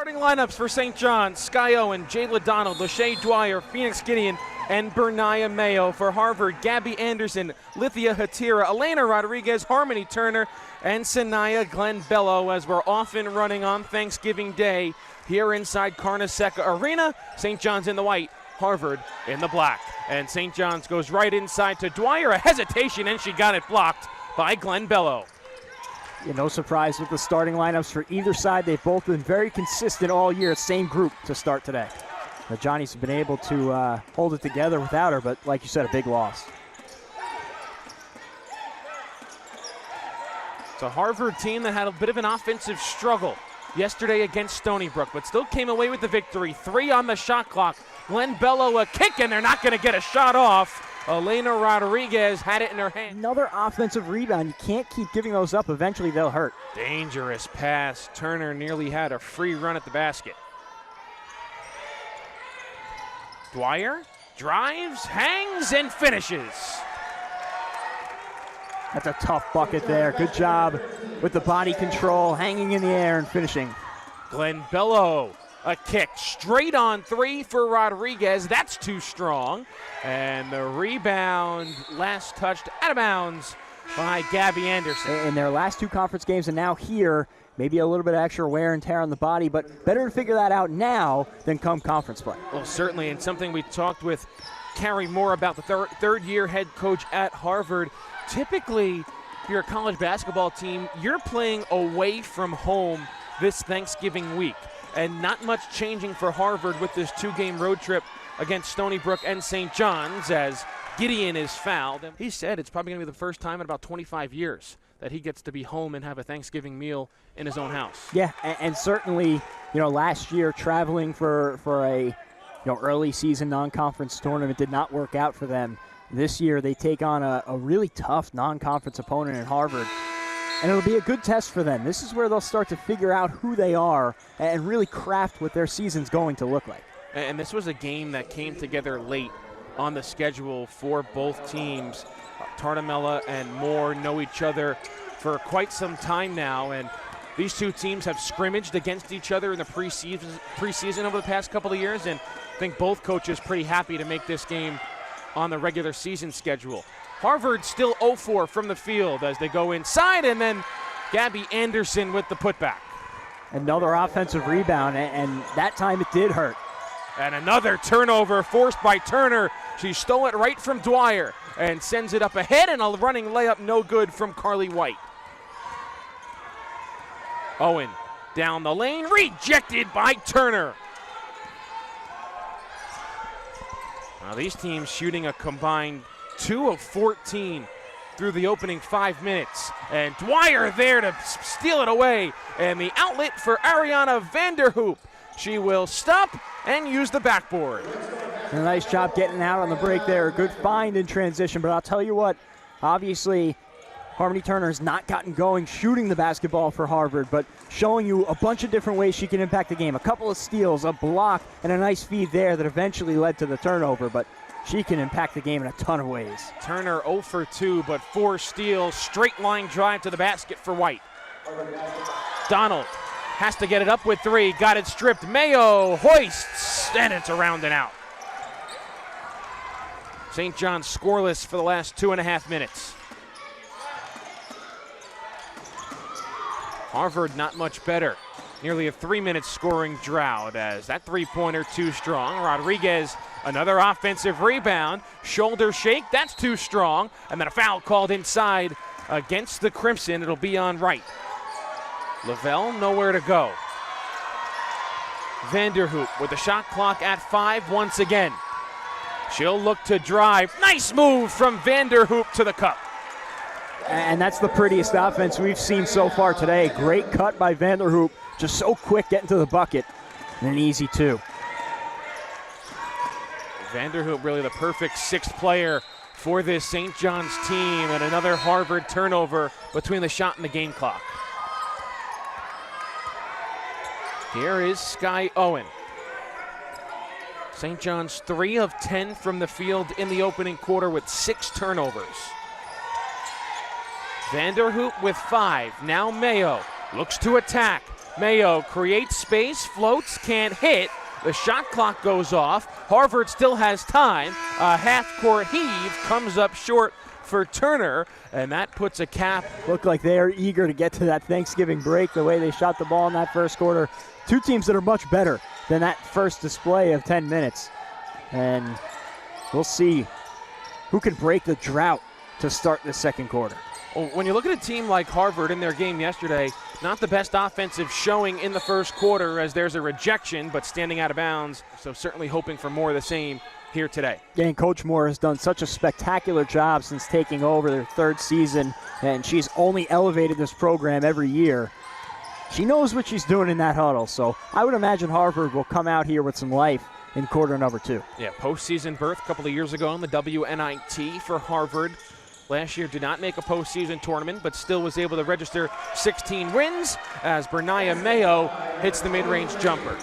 Starting lineups for St. John's: Sky Owen, Jayla Donald, Lachey Dwyer, Phoenix Gideon, and Bernia Mayo. For Harvard, Gabby Anderson, Lithia Hatira, Elena Rodriguez, Harmoni Turner, and Sanaya Glenn Bello, as we're off and running on Thanksgiving Day here inside Carnesecca Arena. St. John's in the white, Harvard in the black. And St. John's goes right inside to Dwyer, a hesitation, and she got it blocked by Glenn Bello. Yeah, no surprise with the starting lineups for either side. They've both been very consistent all year. Same group to start today. The Johnnies have been able to hold it together without her, but like you said, a big loss. It's a Harvard team that had a bit of an offensive struggle yesterday against Stony Brook, but still came away with the victory. 3 on the shot clock. Glenn Bello a kick, and they're not going to get a shot off. Elena Rodriguez had it in her hand. Another offensive rebound. You can't keep giving those up. Eventually they'll hurt. Dangerous pass. Turner nearly had a free run at the basket. Dwyer drives, hangs, and finishes. That's a tough bucket there. Good job with the body control, hanging in the air and finishing. Glenn Bello, a kick straight on 3 for Rodriguez. That's too strong. And the rebound, last touched out of bounds by Gabby Anderson. In their last 2 conference games and now here, maybe a little bit of extra wear and tear on the body, but better to figure that out now than come conference play. Well, certainly, and something we talked with Carrie Moore about, the third-year head coach at Harvard. Typically, if you're a college basketball team, you're playing away from home this Thanksgiving week. And not much changing for Harvard with this 2-game road trip against Stony Brook and St. John's, as Gideon is fouled. He said it's probably going to be the first time in about 25 years that he gets to be home and have a Thanksgiving meal in his own house. Yeah, and certainly, last year traveling for a early season non-conference tournament did not work out for them. This year they take on a really tough non-conference opponent in Harvard. And it'll be a good test for them. This is where they'll start to figure out who they are and really craft what their season's going to look like. And this was a game that came together late on the schedule for both teams. Tartamella and Moore know each other for quite some time now, and these two teams have scrimmaged against each other in the preseason over the past couple of years, and I think both coaches pretty happy to make this game on the regular season schedule. Harvard still 0-4 from the field as they go inside, and then Gabby Anderson with the putback. Another offensive rebound, and that time it did hurt. And another turnover forced by Turner. She stole it right from Dwyer and sends it up ahead, and a running layup no good from Carly White. Owen down the lane, rejected by Turner. Now these teams shooting a combined 2 of 14 through the opening 5 minutes. And Dwyer there to steal it away. And the outlet for Ariana Vanderhoop. She will stop and use the backboard. A nice job getting out on the break there. A good find in transition. But I'll tell you what, obviously Harmoni Turner has not gotten going shooting the basketball for Harvard, but showing you a bunch of different ways she can impact the game. A couple of steals, a block, and a nice feed there that eventually led to the turnover. But she can impact the game in a ton of ways. Turner 0 for 2, but 4 steals. Straight line drive to the basket for White. Donald has to get it up with 3. Got it stripped. Mayo hoists, and it's around and out. St. John's scoreless for the last 2.5 minutes. Harvard not much better. Nearly a 3-minute scoring drought as that 3-pointer too strong. Rodriguez, another offensive rebound. Shoulder shake, that's too strong. And then a foul called inside against the Crimson. It'll be on Wright. Lavelle nowhere to go. Vanderhoop with the shot clock at 5 once again. She'll look to drive. Nice move from Vanderhoop to the cup. And that's the prettiest offense we've seen so far today. Great cut by Vanderhoop. Just so quick getting to the bucket. And an easy 2. Vanderhoop really the perfect 6th player for this St. John's team, and another Harvard turnover between the shot and the game clock. Here is Sky Owen. St. John's 3 of 10 from the field in the opening quarter with 6 turnovers. Vanderhoop with 5. Now Mayo looks to attack. Mayo creates space, floats, can't hit. The shot clock goes off. Harvard still has time. A half-court heave comes up short for Turner, and that puts a cap. Look like they are eager to get to that Thanksgiving break the way they shot the ball in that first quarter. Two teams that are much better than that first display of 10 minutes. And we'll see who can break the drought to start the second quarter. Well, when you look at a team like Harvard in their game yesterday, not the best offensive showing in the first quarter as there's a rejection, but standing out of bounds. So certainly hoping for more of the same here today. Yeah, and Coach Moore has done such a spectacular job since taking over their third season, and she's only elevated this program every year. She knows what she's doing in that huddle, so I would imagine Harvard will come out here with some life in quarter number 2. Yeah, postseason berth a couple of years ago in the WNIT for Harvard. Last year did not make a postseason tournament, but still was able to register 16 wins as Bernia Mayo hits the mid-range jumper.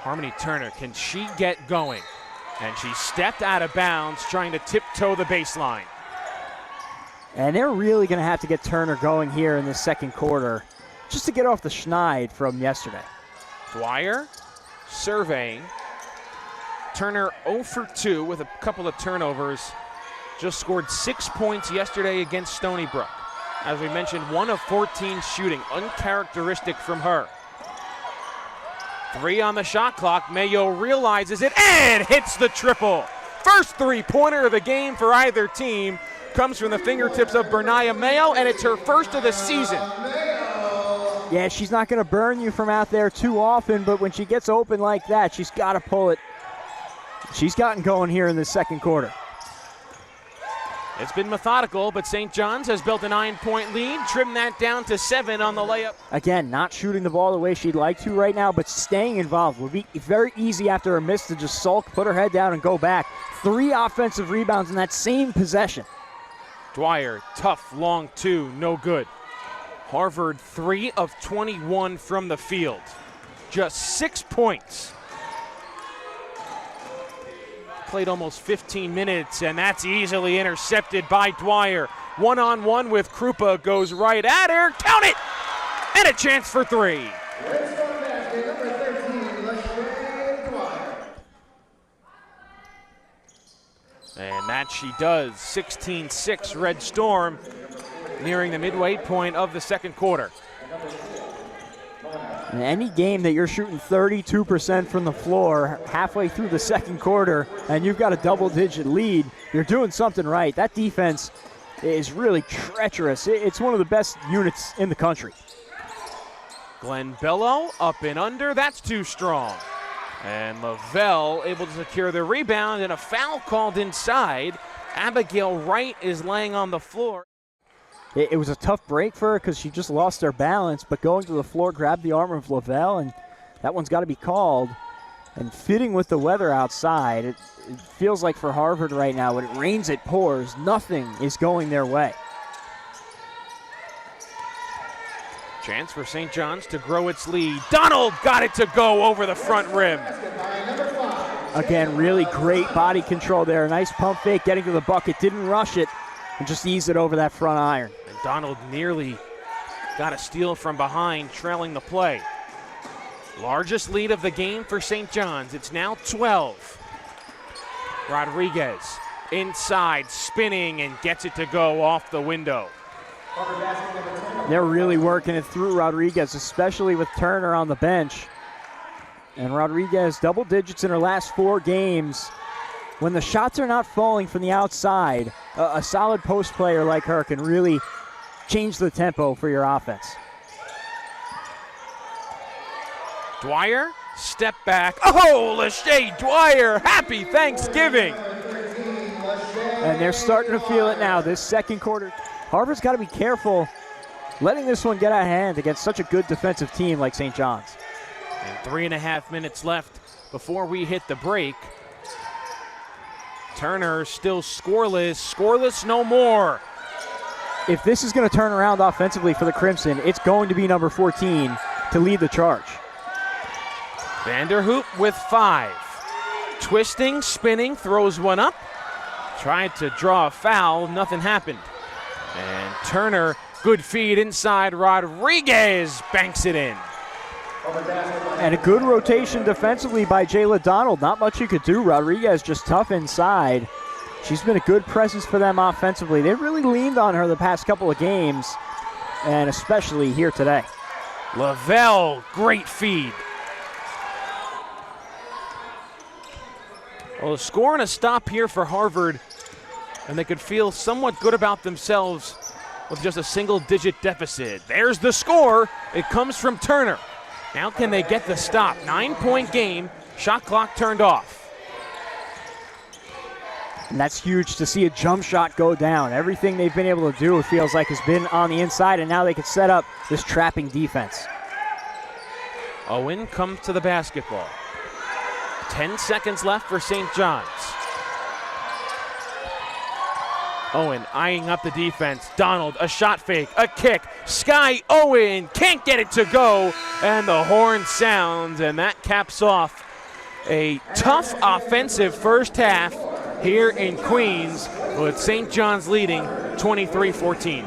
Harmoni Turner, can she get going? And she stepped out of bounds trying to tiptoe the baseline. And they're really going to have to get Turner going here in the second quarter just to get off the schneid from yesterday. Dwyer surveying. Turner 0 for 2 with a couple of turnovers. Just scored 6 points yesterday against Stony Brook. As we mentioned, 1 of 14 shooting, uncharacteristic from her. 3 on the shot clock. Mayo realizes it and hits the triple. First three-pointer of the game for either team comes from the fingertips of Bernia Mayo, and it's her first of the season. Yeah, she's not going to burn you from out there too often, but when she gets open like that, she's got to pull it. She's gotten going here in the second quarter. It's been methodical, but St. John's has built a 9-point lead, trimmed that down to 7 on the layup. Again, not shooting the ball the way she'd like to right now, but staying involved. Would be very easy after a miss to just sulk, put her head down, and go back. 3 offensive rebounds in that same possession. Dwyer, tough, long 2, no good. Harvard 3 of 21 from the field. Just 6 points. Played almost 15 minutes, and that's easily intercepted by Dwyer. One-on-one with Krupa, goes right at her, count it! And a chance for 3. And that she does. 16-6 Red Storm, nearing the midway point of the second quarter. In any game that you're shooting 32% from the floor halfway through the second quarter and you've got a double-digit lead, you're doing something right. That defense is really treacherous. It's one of the best units in the country. Glenn Bello up and under. That's too strong. And Lavelle able to secure the rebound, and a foul called inside. Abigail Wright is laying on the floor. It was a tough break for her because she just lost her balance, but going to the floor, grabbed the arm of Lavelle, and that one's got to be called. And fitting with the weather outside, it feels like for Harvard right now, when it rains, it pours. Nothing is going their way. Chance for St. John's to grow its lead. Donald got it to go over the front rim. Again, really great body control there. Nice pump fake, getting to the bucket. Didn't rush it, and just ease it over that front iron. And Donald nearly got a steal from behind, trailing the play. Largest lead of the game for St. John's. It's now 12. Rodriguez inside, spinning, and gets it to go off the window. They're really working it through Rodriguez, especially with Turner on the bench. And Rodriguez, double digits in her last 4 games. When the shots are not falling from the outside, a solid post player like her can really change the tempo for your offense. Dwyer, step back. Oh, Lachey Dwyer, happy Thanksgiving. And they're starting to feel it now, this second quarter. Harvard's got to be careful letting this one get out of hand against such a good defensive team like St. John's. And 3.5 minutes left before we hit the break. Turner still scoreless no more. If this is going to turn around offensively for the Crimson, it's going to be number 14 to lead the charge. Vanderhoop with 5. Twisting, spinning, throws one up. Tried to draw a foul, nothing happened. And Turner Good feed inside. Rodriguez banks it in. And a good rotation defensively by Jayla Donald. Not much you could do. Rodriguez just tough inside. She's been a good presence for them offensively. They really leaned on her the past couple of games, and especially here today. Lavelle, great feed. Well, a score and a stop here for Harvard, and they could feel somewhat good about themselves with just a single-digit deficit. There's the score. It comes from Turner. Now can they get the stop? 9-point game, shot clock turned off. And that's huge to see a jump shot go down. Everything they've been able to do, it feels like, has been on the inside, and now they can set up this trapping defense. Owen comes to the basketball. 10 seconds left for St. John's. Owen eyeing up the defense. Donald, a shot fake, a kick. Sky Owen can't get it to go, and the horn sounds, and that caps off a tough offensive first half here in Queens, with St. John's leading 23-14.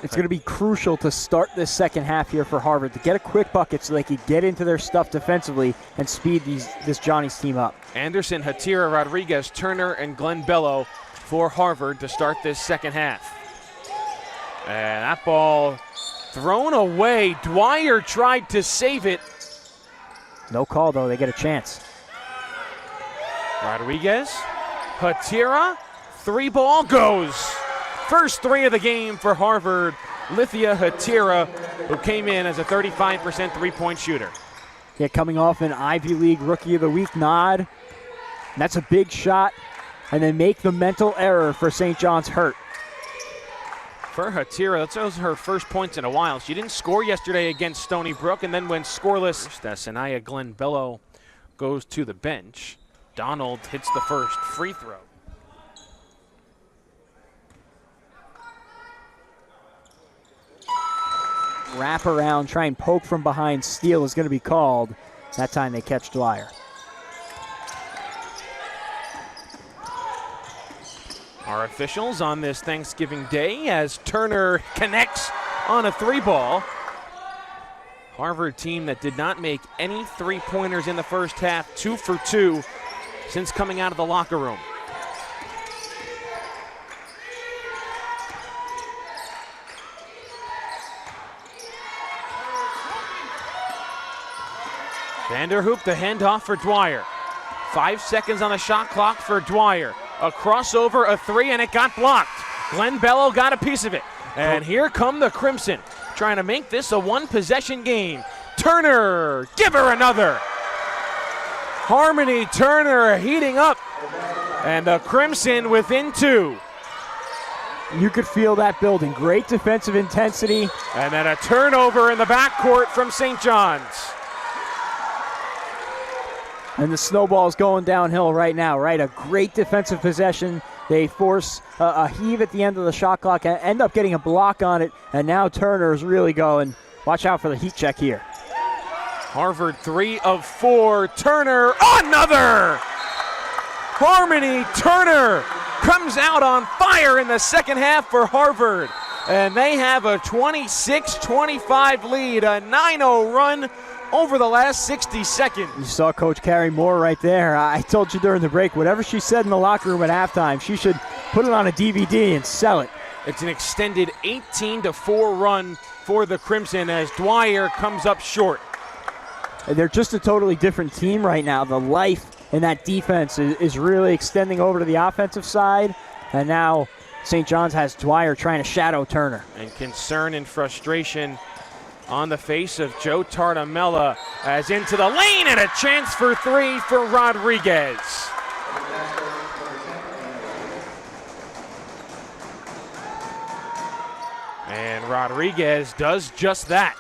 It's going to be crucial to start this second half here for Harvard to get a quick bucket so they can get into their stuff defensively and speed this Johnny's team up. Anderson, Hatira, Rodriguez, Turner, and Glenn Bello for Harvard to start this second half. And that ball thrown away. Dwyer tried to save it. No call, though. They get a chance. Rodriguez, Hatira, three ball goes. First three of the game for Harvard. Lithia Hatira, who came in as a 35% three-point shooter. Yeah, coming off an Ivy League Rookie of the Week nod. And that's a big shot. And then make the mental error for St. John's hurt. For Hatira, that's her first points in a while. She didn't score yesterday against Stony Brook, and then went scoreless. Sanaya Glenn Bello goes to the bench. Donald hits the first free throw. Wrap around, try and poke from behind. Steal is going to be called. That time they catch Dwyer. Our officials on this Thanksgiving Day as Turner connects on a three ball. Harvard team that did not make any three-pointers in the first half, 2 for 2 since coming out of the locker room. Vanderhoop, the handoff for Dwyer. 5 seconds on the shot clock for Dwyer. A crossover, a three, and it got blocked. Glenn Bello got a piece of it. And here come the Crimson, trying to make this a one-possession game. Turner, give her another. Harmoni Turner heating up. And the Crimson within 2. You could feel that building. Great defensive intensity. And then a turnover in the backcourt from St. John's. And the snowball's going downhill right now, right? A great defensive possession. They force a heave at the end of the shot clock and end up getting a block on it. And now Turner's really going. Watch out for the heat check here. Harvard 3 of 4. Turner, another! Harmoni Turner comes out on fire in the second half for Harvard. And they have a 26-25 lead, a 9-0 run over the last 60 seconds. You saw Coach Carrie Moore right there. I told you during the break, whatever she said in the locker room at halftime, she should put it on a DVD and sell it. It's an extended 18-4 run for the Crimson as Dwyer comes up short. They're just a totally different team right now. The life in that defense is really extending over to the offensive side. And now St. John's has Dwyer trying to shadow Turner. And concern and frustration on the face of Joe Tartamella as into the lane, and a chance for three for Rodriguez. And Rodriguez does just that.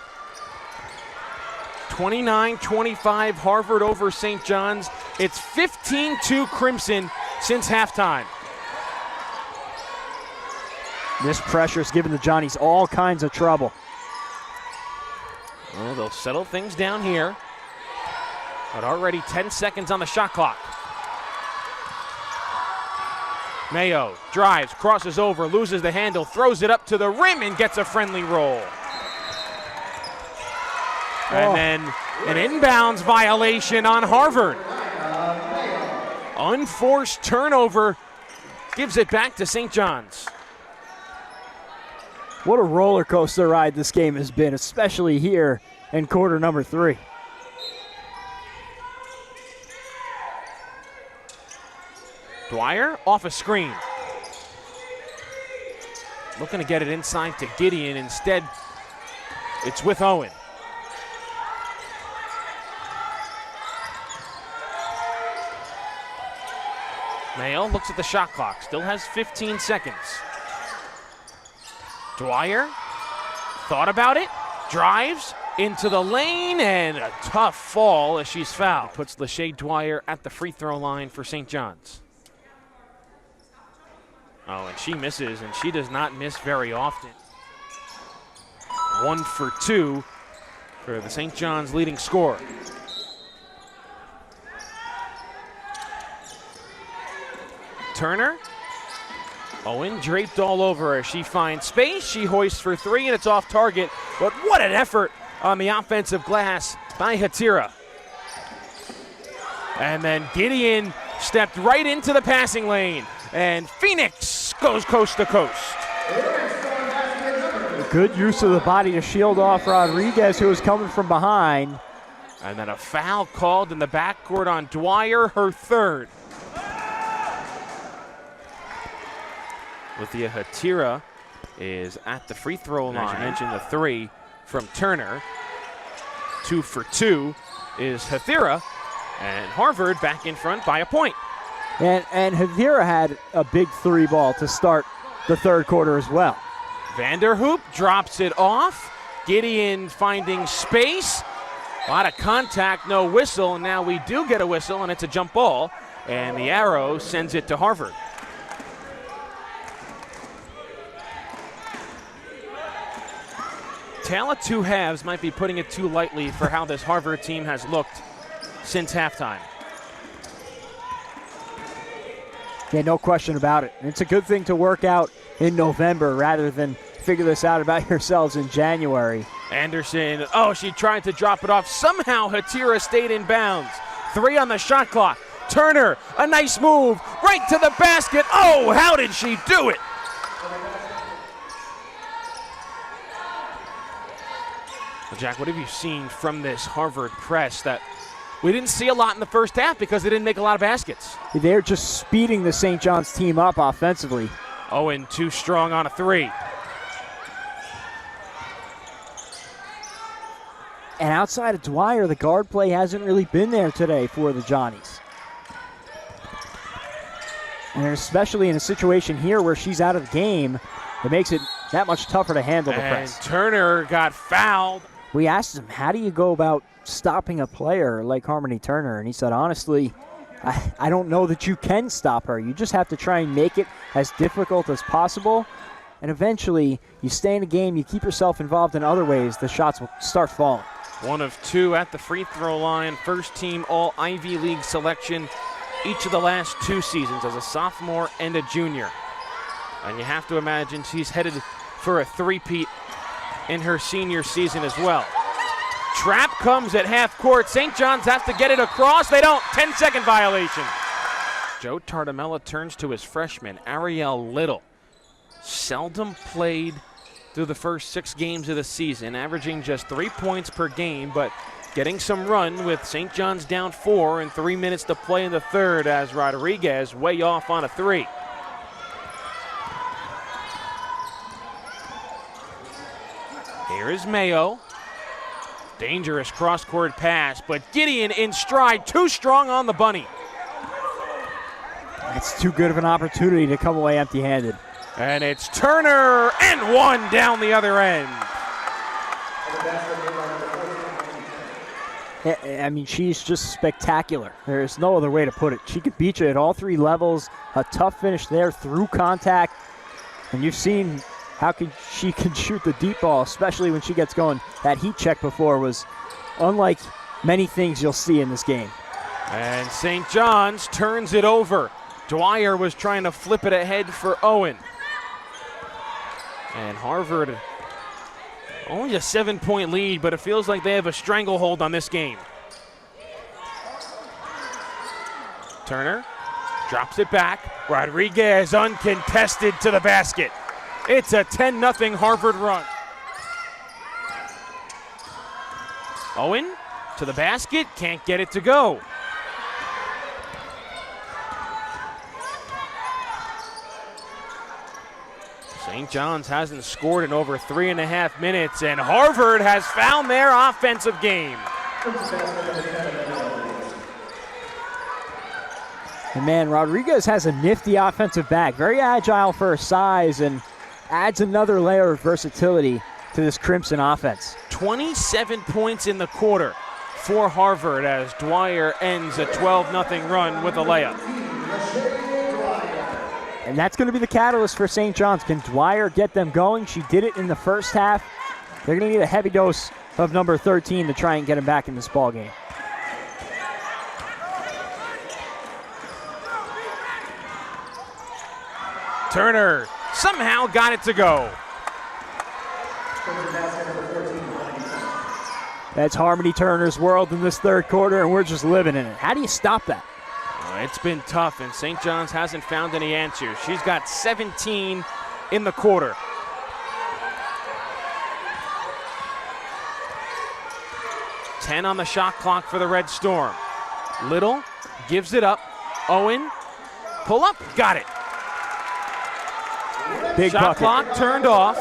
29-25 Harvard over St. John's. It's 15-2 Crimson since halftime. This pressure's given the Johnnies all kinds of trouble. Well, they'll settle things down here. But already 10 seconds on the shot clock. Mayo drives, crosses over, loses the handle, throws it up to the rim and gets a friendly roll. And then an inbounds violation on Harvard. Unforced turnover gives it back to St. John's. What a roller coaster ride this game has been, especially here in quarter number 3. Dwyer off a screen. Looking to get it inside to Gideon. Instead, it's with Owen. Mayo looks at the shot clock. Still has 15 seconds. Dwyer thought about it. Drives into the lane, and a tough fall as she's fouled. Puts Lachey Dwyer at the free throw line for St. John's. Oh, and she misses, and she does not miss very often. 1 for 2 for the St. John's leading scorer. Turner. Owen draped all over her. She finds space. She hoists for 3, and it's off target. But what an effort on the offensive glass by Hatira. And then Gideon stepped right into the passing lane. And Phoenix goes coast to coast. Good use of the body to shield off Rodriguez, who was coming from behind. And then a foul called in the backcourt on Dwyer, her 3rd. Lithia Hatira is at the free throw line. As you mentioned, the 3 from Turner. 2 for 2 is Hatira. And Harvard back in front by a point. And Hatira had a big 3 ball to start the 3rd quarter as well. Vanderhoop drops it off. Gideon finding space. A lot of contact, no whistle. And now we do get a whistle, and it's a jump ball. And the arrow sends it to Harvard. Tale of 2 halves might be putting it too lightly for how this Harvard team has looked since halftime. Yeah, no question about it. It's a good thing to work out in November rather than figure this out about yourselves in January. Anderson, she tried to drop it off. Somehow Hatira stayed in bounds. 3 on the shot clock. Turner, a nice move, right to the basket. Oh, how did she do it? Well, Jack, what have you seen from this Harvard press that we didn't see a lot in the first half because they didn't make a lot of baskets? They're just speeding the St. John's team up offensively. Owen too strong on a 3. And outside of Dwyer, the guard play hasn't really been there today for the Johnnies. And especially in a situation here where she's out of the game, it makes it that much tougher to handle the press. And Turner got fouled. We asked him, how do you go about stopping a player like Harmoni Turner? And he said, honestly, I don't know that you can stop her. You just have to try and make it as difficult as possible. And eventually, you stay in the game, you keep yourself involved in other ways, the shots will start falling. 1 of 2 at the free throw line. First team all Ivy League selection each of the last 2 seasons as a sophomore and a junior. And you have to imagine she's headed for a three-peat in her senior season as well. Trap comes at half court. St. John's has to get it across. They don't. 10-second violation. Joe Tartamella turns to his freshman, Ariel Little. Seldom played through the first 6 games of the season, averaging just 3 points per game, but getting some run with St. John's down 4 and 3 minutes to play in the 3rd as Rodriguez way off on a 3. Here is Mayo. Dangerous cross-court pass, but Gideon in stride, too strong on the bunny. It's too good of an opportunity to come away empty-handed. And it's Turner, and 1 down the other end. I mean, she's just spectacular. There's no other way to put it. She could beat you at all 3 levels. A tough finish there through contact. And you've seen how she can shoot the deep ball, especially when she gets going. That heat check before was unlike many things you'll see in this game. And St. John's turns it over. Dwyer was trying to flip it ahead for Owen. And Harvard, only a 7-point lead, but it feels like they have a stranglehold on this game. Turner drops it back. Rodriguez uncontested to the basket. It's a 10-0 Harvard run. Owen to the basket, can't get it to go. St. John's hasn't scored in over 3.5 minutes, and Harvard has found their offensive game. And man, Rodriguez has a nifty offensive back, very agile for her size, and adds another layer of versatility to this Crimson offense. 27 points in the quarter for Harvard as Dwyer ends a 12-0 run with a layup. And that's going to be the catalyst for St. John's. Can Dwyer get them going? She did it in the first half. They're going to need a heavy dose of number 13 to try and get him back in this ball game. Turner somehow got it to go. That's Harmoni Turner's world in this third quarter, and we're just living in it. How do you stop that? It's been tough, and St. John's hasn't found any answers. She's got 17 in the quarter. Ten on the shot clock for the Red Storm. Little gives it up. Owen, pull up, got it. Big shot bucket. Clock turned off.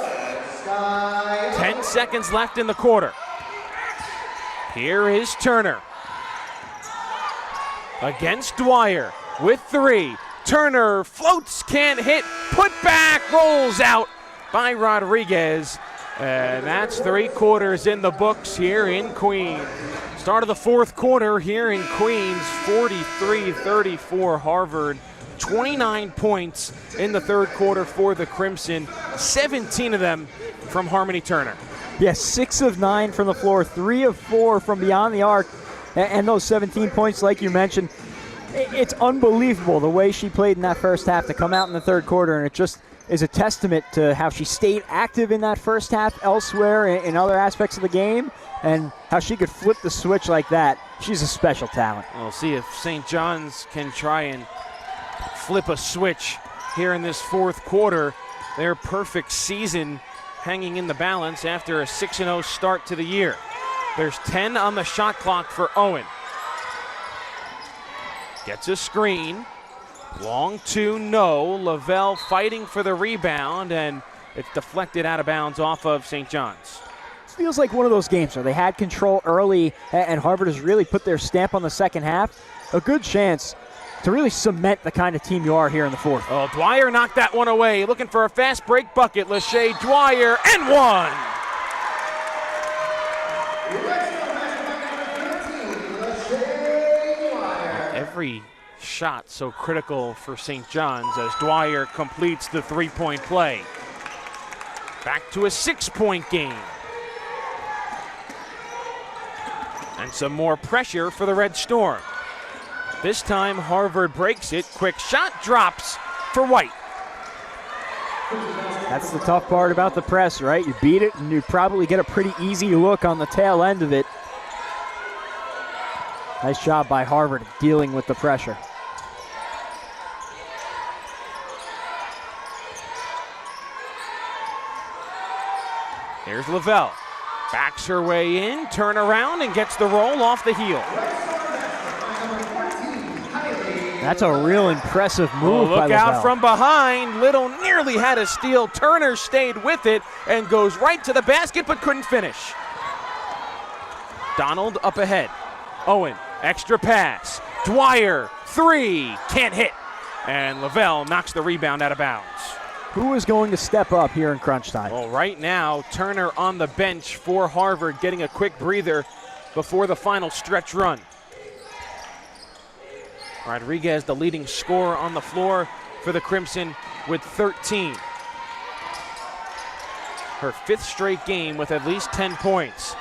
10 seconds left in the quarter. Here is Turner. Against Dwyer with 3. Turner floats, can't hit, put back, rolls out by Rodriguez. And that's 3 quarters in the books here in Queens. Start of the fourth quarter here in Queens, 43-34 Harvard. 29 points in the third quarter for the Crimson, 17 of them from Harmoni Turner. Yes, 6 of 9 from the floor, 3 of 4 from beyond the arc. And those 17 points, like you mentioned, it's unbelievable the way she played in that first half to come out in the third quarter, and it just is a testament to how she stayed active in that first half elsewhere in other aspects of the game, and how she could flip the switch like that. She's a special talent. We'll see if St. John's can try and flip a switch here in this fourth quarter. Their perfect season hanging in the balance after a 6-0 start to the year. There's 10 on the shot clock for Owen. Gets a screen. Long 2, no. Lavelle fighting for the rebound, and it's deflected out of bounds off of St. John's. It feels like one of those games where they had control early, and Harvard has really put their stamp on the second half. A good chance to really cement the kind of team you are here in the fourth. Oh, Dwyer knocked that one away. Looking for a fast break bucket. Lachey Dwyer, and one! Every shot so critical for St. John's as Dwyer completes the 3-point play. Back to a 6-point game. And some more pressure for the Red Storm. This time Harvard breaks it. Quick shot drops for White. That's the tough part about the press, right? You beat it and you probably get a pretty easy look on the tail end of it. Nice job by Harvard dealing with the pressure. Here's Lavelle. Backs her way in, turn around, and gets the roll off the heel. That's a real impressive move by Look out Lavelle. from behind. Little nearly had a steal. Turner stayed with it and goes right to the basket but couldn't finish. Donald up ahead. Owen, extra pass. Dwyer, 3, can't hit. And Lavelle knocks the rebound out of bounds. Who is going to step up here in crunch time? Well, right now, Turner on the bench for Harvard, getting a quick breather before the final stretch run. Rodriguez, the leading scorer on the floor for the Crimson with 13. Her 5th straight game with at least 10 points.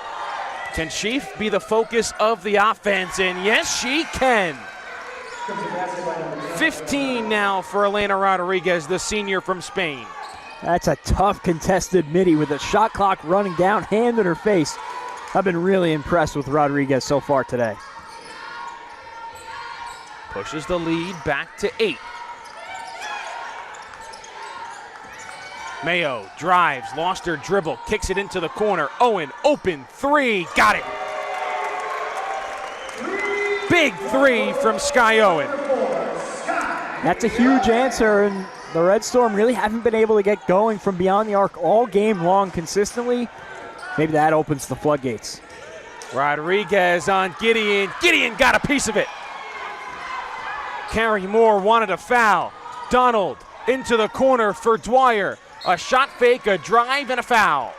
Can she be the focus of the offense? And yes, she can. 15 now for Elena Rodriguez, the senior from Spain. That's a tough contested midi with the shot clock running down, hand in her face. I've been really impressed with Rodriguez so far today. Pushes the lead back to 8. Mayo drives, lost her dribble, kicks it into the corner. Owen, open three, got it. Big three from Sky Owen. That's a huge answer, and the Red Storm really haven't been able to get going from beyond the arc all game long consistently. Maybe that opens the floodgates. Rodriguez on Gideon. Gideon got a piece of it. Carrie Moore wanted a foul. Donald into the corner for Dwyer. A shot fake, a drive, and a foul.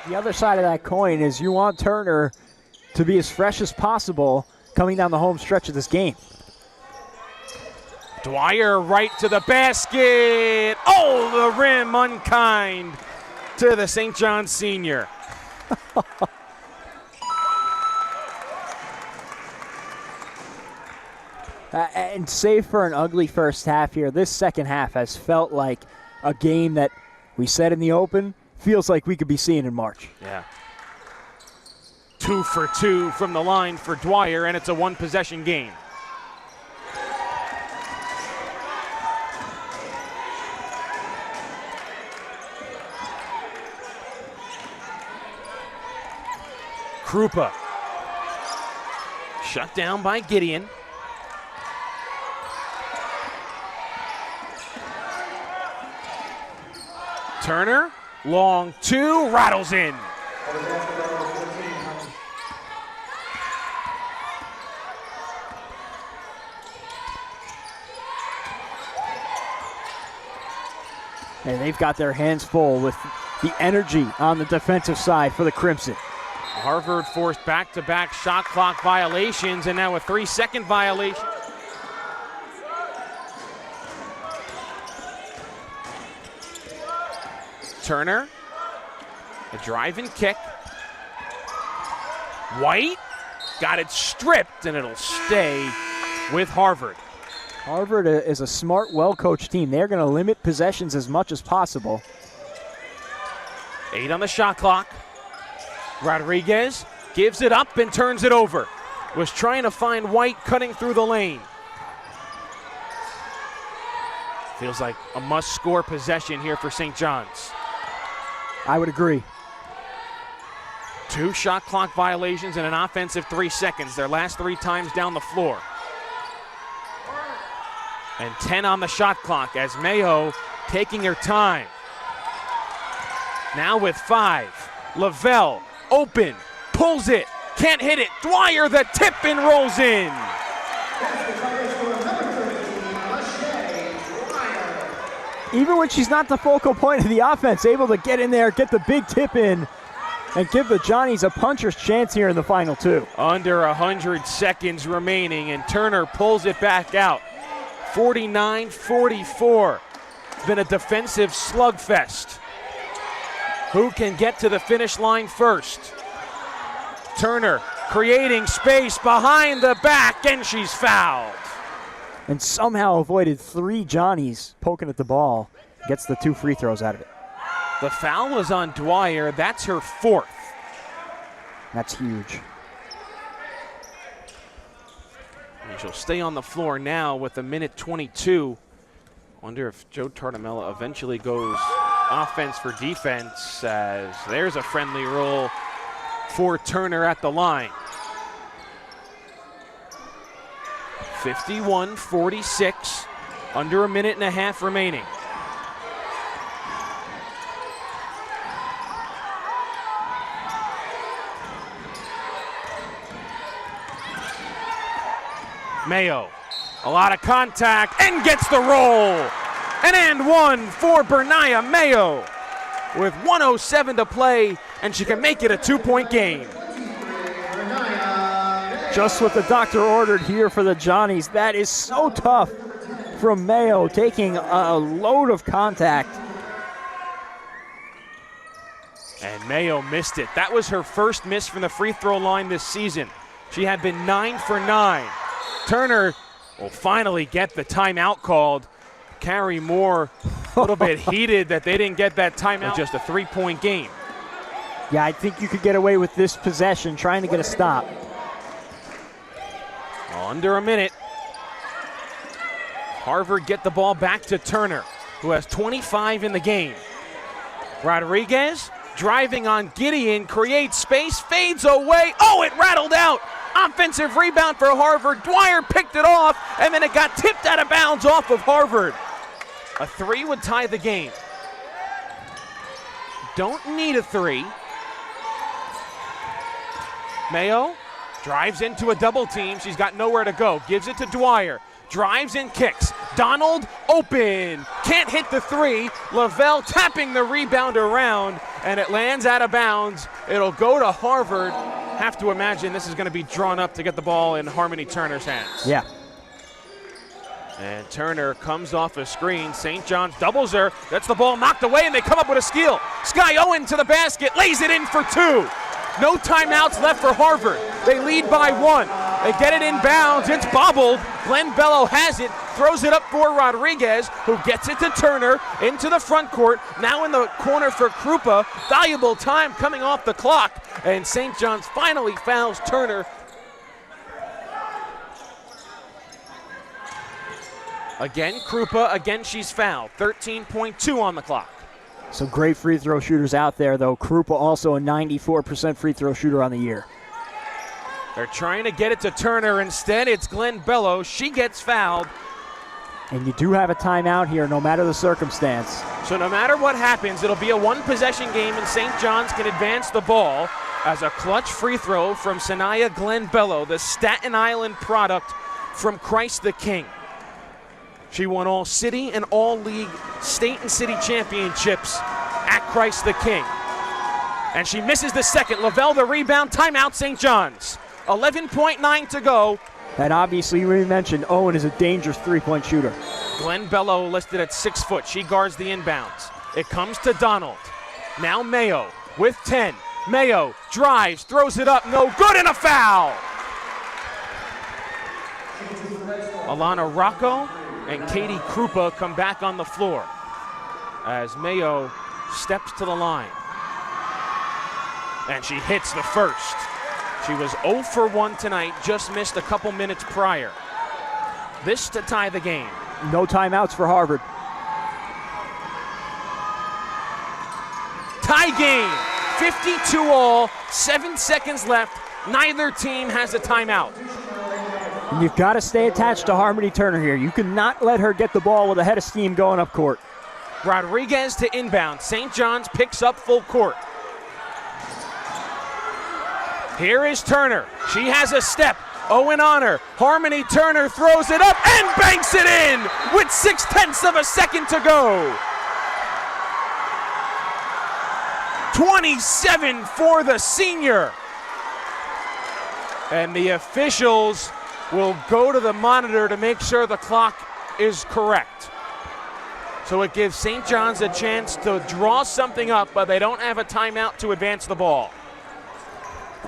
The other side of that coin is you want Turner to be as fresh as possible coming down the home stretch of this game. Dwyer right to the basket. Oh, the rim unkind to the St. John senior. And save for an ugly first half here, this second half has felt like a game that we said in the open, feels like we could be seeing in March. Yeah. 2 for 2 from the line for Dwyer, and it's a one-possession game. Krupa. Shut down by Gideon. Turner, long two, rattles in. And they've got their hands full with the energy on the defensive side for the Crimson. Harvard forced back-to-back shot clock violations, and now a 3-second violation. Turner, a drive and kick. White got it stripped, and it'll stay with Harvard. Harvard is a smart, well-coached team. They're going to limit possessions as much as possible. 8 on the shot clock. Rodriguez gives it up and turns it over. Was trying to find White cutting through the lane. Feels like a must-score possession here for St. John's. I would agree. 2 shot clock violations and an offensive 3 seconds. Their last 3 times down the floor. And 10 on the shot clock as Mayo taking her time. Now with 5. Lavelle, open, pulls it, can't hit it. Dwyer, the tip, and rolls in. Even when she's not the focal point of the offense, able to get in there, get the big tip in, and give the Johnnies a puncher's chance here in the final 2. Under 100 seconds remaining, and Turner pulls it back out. 49-44. It's been a defensive slugfest. Who can get to the finish line first? Turner creating space behind the back, and she's fouled. And somehow avoided 3 Johnnies poking at the ball. Gets the 2 free throws out of it. The foul was on Dwyer. That's her 4th. That's huge. And she'll stay on the floor now with a minute 22. Wonder if Joe Tartamella eventually goes offense for defense, as there's a friendly roll for Turner at the line. 51-46, under a minute and a half remaining. Mayo, a lot of contact, and gets the roll. An and one for Bernaya Mayo with 1:07 to play, and she can make it a 2-point game. Just what the doctor ordered here for the Johnnies. That is so tough from Mayo, taking a load of contact. And Mayo missed it. That was her first miss from the free throw line this season. She had been 9 for 9. Turner will finally get the timeout called. Carrie Moore a little bit heated that they didn't get that timeout. Just a 3-point game. Yeah, I think you could get away with this possession, trying to get a stop. Under a minute. Harvard get the ball back to Turner, who has 25 in the game. Rodriguez driving on Gideon, creates space, fades away. Oh, it rattled out. Offensive rebound for Harvard. Dwyer picked it off, and then it got tipped out of bounds off of Harvard. A 3 would tie the game. Don't need a 3. Mayo drives into a double team. She's got nowhere to go. Gives it to Dwyer. Drives and kicks. Donald open. Can't hit the 3. Lavelle tapping the rebound around, and it lands out of bounds. It'll go to Harvard. Have to imagine this is going to be drawn up to get the ball in Harmoni Turner's hands. Yeah. And Turner comes off a screen. St. John's doubles her. That's the ball knocked away, and they come up with a steal. Sky Owen to the basket, lays it in for 2. No timeouts left for Harvard. They lead by 1. They get it in bounds. It's bobbled. Glenn Bello has it, throws it up for Rodriguez, who gets it to Turner into the front court. Now in the corner for Krupa. Valuable time coming off the clock. And St. John's finally fouls Turner. Again, Krupa. Again, she's fouled. 13.2 on the clock. Some great free throw shooters out there, though. Krupa also a 94% free throw shooter on the year. They're trying to get it to Turner. Instead, it's Glenn Bello. She gets fouled. And you do have a timeout here, no matter the circumstance. So no matter what happens, it'll be a one-possession game, and St. John's can advance the ball as a clutch free throw from Sanaya Glenn Bello, the Staten Island product from Christ the King. She won all city and all league state and city championships at Christ the King. And she misses the second. Lavelle the rebound, timeout St. John's. 11.9 to go. And obviously we mentioned Owen is a dangerous three-point shooter. Glenn Bello listed at 6 foot. She guards the inbounds. It comes to Donald. Now Mayo with 10. Mayo drives, throws it up, no good, and a foul. Alana Rocco and Katie Krupa come back on the floor as Mayo steps to the line. And she hits the first. She was 0 for 1 tonight, just missed a couple minutes prior. This to tie the game. No timeouts for Harvard. Tie game, 52 all, 7 seconds left. Neither team has a timeout. And you've got to stay attached to Harmoni Turner here. You cannot let her get the ball with a head of steam going up court. Rodriguez to inbound. St. John's picks up full court. Here is Turner. She has a step. Owen on her. Harmoni Turner throws it up and banks it in with 0.6 of a second to go. 27 for the senior. And the officials will go to the monitor to make sure the clock is correct. So it gives St. John's a chance to draw something up, but they don't have a timeout to advance the ball.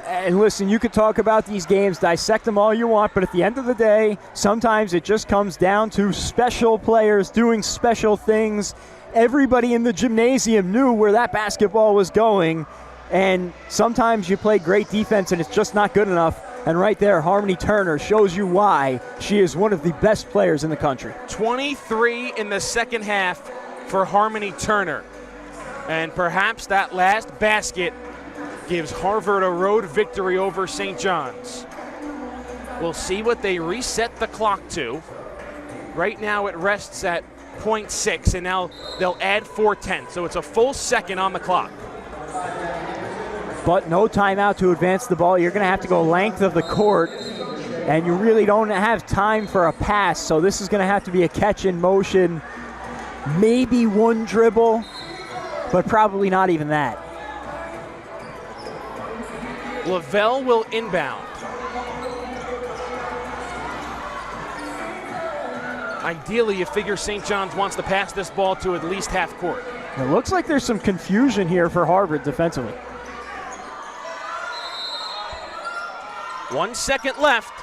And listen, you could talk about these games, dissect them all you want, but at the end of the day, sometimes it just comes down to special players doing special things. Everybody in the gymnasium knew where that basketball was going, and sometimes you play great defense and it's just not good enough. And right there, Harmoni Turner shows you why she is one of the best players in the country. 23 in the second half for Harmoni Turner. And perhaps that last basket gives Harvard a road victory over St. John's. We'll see what they reset the clock to. Right now it rests at 0.6, and now they'll add 4:10, so it's a full second on the clock. But no timeout to advance the ball. You're going to have to go length of the court, and you really don't have time for a pass, so this is going to have to be a catch in motion, maybe one dribble, but probably not even that. Lavelle will inbound. Ideally, you figure St. John's wants to pass this ball to at least half court. It looks like there's some confusion here for Harvard defensively. 1 second left.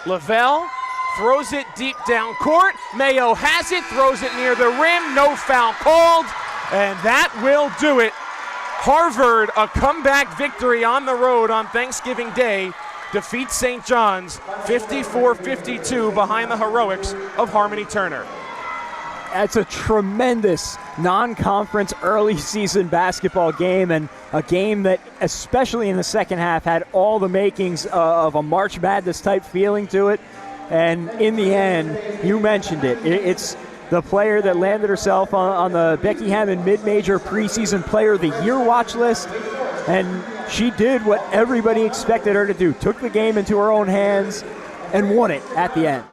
Lavelle throws it deep down court. Mayo has it, throws it near the rim, no foul called, and that will do it. Harvard, a comeback victory on the road on Thanksgiving Day, defeats St. John's 54-52 behind the heroics of Harmoni Turner. That's a tremendous non-conference early season basketball game, and a game that, especially in the second half, had all the makings of a March Madness type feeling to it. And in the end, you mentioned it, it's the player that landed herself on the Becky Hammond Mid-Major Preseason Player of the Year watch list, and she did what everybody expected her to do, took the game into her own hands and won it at the end.